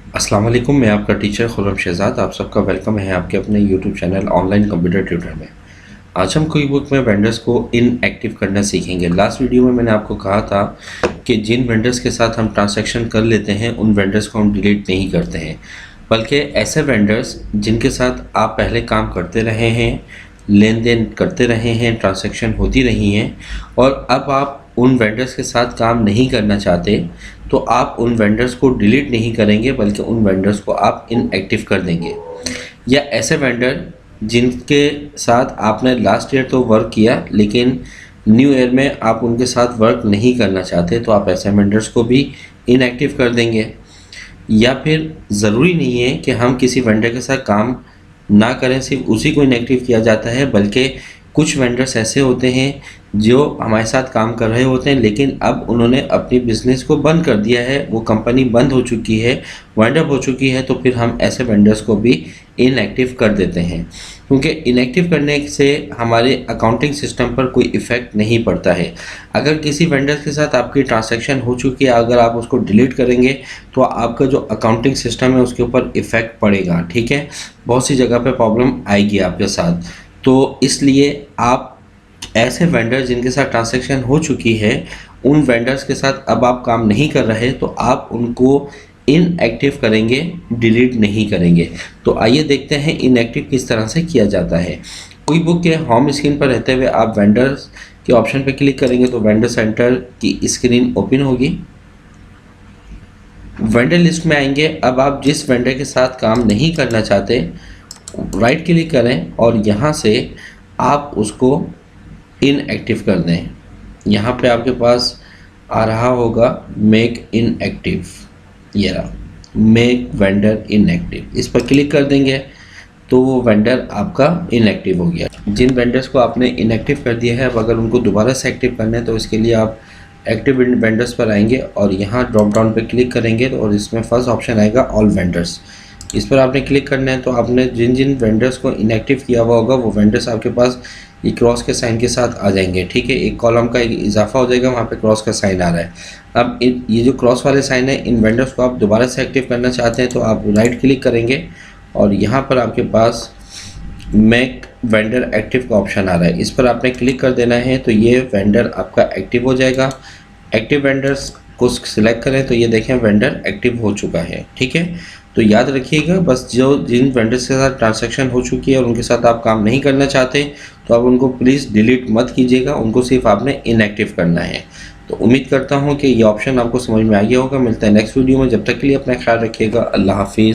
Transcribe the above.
अस्सलाम वालेकुम, मैं आपका टीचर खुर्रम शहज़ाद। आप सबका वेलकम है आपके अपने YouTube channel online computer tutor में। आज हम क्विक बुक में वेंडर्स को इनएक्टिव करना सीखेंगे। लास्ट वीडियो में मैंने आपको कहा था कि जिन वेंडर्स के साथ हम ट्रांसैक्शन कर लेते हैं उन वेंडर्स को हम डिलीट नहीं करते हैं, बल्कि ऐसे वेंडर्स जिनके साथ आप पहले काम करते रहे हैं, लेन देन करते रहे हैं, ट्रांसैक्शन होती रही हैं और अब आप उन वेंडर्स के साथ काम नहीं करना चाहते, तो आप उन वेंडर्स को डिलीट नहीं करेंगे बल्कि उन वेंडर्स को आप इनएक्टिव कर देंगे। या ऐसे वेंडर जिनके साथ आपने लास्ट ईयर तो वर्क किया लेकिन न्यू ईयर में आप उनके साथ वर्क नहीं करना चाहते, तो आप ऐसे वेंडर्स को भी इनएक्टिव कर देंगे। या फिर ज़रूरी नहीं है कि हम किसी वेंडर के साथ काम ना करें, सिर्फ उसी को इनएक्टिव किया जाता है, बल्कि कुछ वेंडर्स ऐसे होते हैं जो हमारे साथ काम कर रहे होते हैं लेकिन अब उन्होंने अपनी बिज़नेस को बंद कर दिया है, वो कंपनी बंद हो चुकी है, वाइंड अप हो चुकी है, तो फिर हम ऐसे वेंडर्स को भी इनएक्टिव कर देते हैं। क्योंकि इनएक्टिव करने से हमारे अकाउंटिंग सिस्टम पर कोई इफ़ेक्ट नहीं पड़ता है। अगर किसी वेंडर के साथ आपकी ट्रांसैक्शन हो चुकी है, अगर आप उसको डिलीट करेंगे तो आपका जो अकाउंटिंग सिस्टम है उसके ऊपर इफ़ेक्ट पड़ेगा। ठीक है, बहुत सी जगह पे प्रॉब्लम आएगी आपके साथ। तो इसलिए आप ऐसे वेंडर जिनके साथ ट्रांसैक्शन हो चुकी है, उन वेंडर्स के साथ अब आप काम नहीं कर रहे, तो आप उनको इनएक्टिव करेंगे, डिलीट नहीं करेंगे। तो आइए देखते हैं इनएक्टिव किस तरह से किया जाता है। क्विक बुक के होम स्क्रीन पर रहते हुए आप वेंडर्स के ऑप्शन पर क्लिक करेंगे तो वेंडर सेंटर की स्क्रीन ओपन होगी। वेंडर लिस्ट में आएंगे। अब आप जिस वेंडर के साथ काम नहीं करना चाहते, राइट क्लिक करें और यहाँ से आप उसको इनएक्टिव कर दें। यहाँ पे आपके पास आ रहा होगा मेक इनएक्टिव, ये रहा मेक वेंडर इनएक्टिव। इस पर क्लिक कर देंगे तो वो वेंडर आपका इनएक्टिव हो गया। जिन वेंडर्स को आपने इनएक्टिव कर दिया है, अब अगर उनको दोबारा से एक्टिव करना है तो इसके लिए आप एक्टिव वेंडर्स पर आएंगे और यहाँ ड्रॉप डाउन पर क्लिक करेंगे और इसमें फर्स्ट ऑप्शन आएगा ऑल वेंडर्स। इस पर आपने क्लिक करना है तो आपने जिन जिन वेंडर्स को इनएक्टिव किया हुआ होगा वो वेंडर्स आपके पास ये क्रॉस के साइन के साथ आ जाएंगे। ठीक है, एक कॉलम का एक इजाफा हो जाएगा, वहाँ पे क्रॉस का साइन आ रहा है। अब ये जो क्रॉस वाले साइन है, इन वेंडर्स को आप दोबारा से एक्टिव करना चाहते हैं तो आप राइट क्लिक करेंगे और यहाँ पर आपके पास मेक वेंडर एक्टिव का ऑप्शन आ रहा है। इस पर आपने क्लिक कर देना है तो ये वेंडर आपका एक्टिव हो जाएगा। एक्टिव वेंडर्स को सिलेक्ट करें तो ये देखें वेंडर एक्टिव हो चुका है। ठीक है, तो याद रखिएगा, बस जो जिन वेंडर्स के साथ ट्रांसैक्शन हो चुकी है और उनके साथ आप काम नहीं करना चाहते तो आप उनको प्लीज़ डिलीट मत कीजिएगा, उनको सिर्फ आपने इनएक्टिव करना है। तो उम्मीद करता हूँ कि ये ऑप्शन आपको समझ में आ गया होगा। मिलता है नेक्स्ट वीडियो में, जब तक के लिए अपना ख्याल रखिएगा। अल्लाह हाफिज़।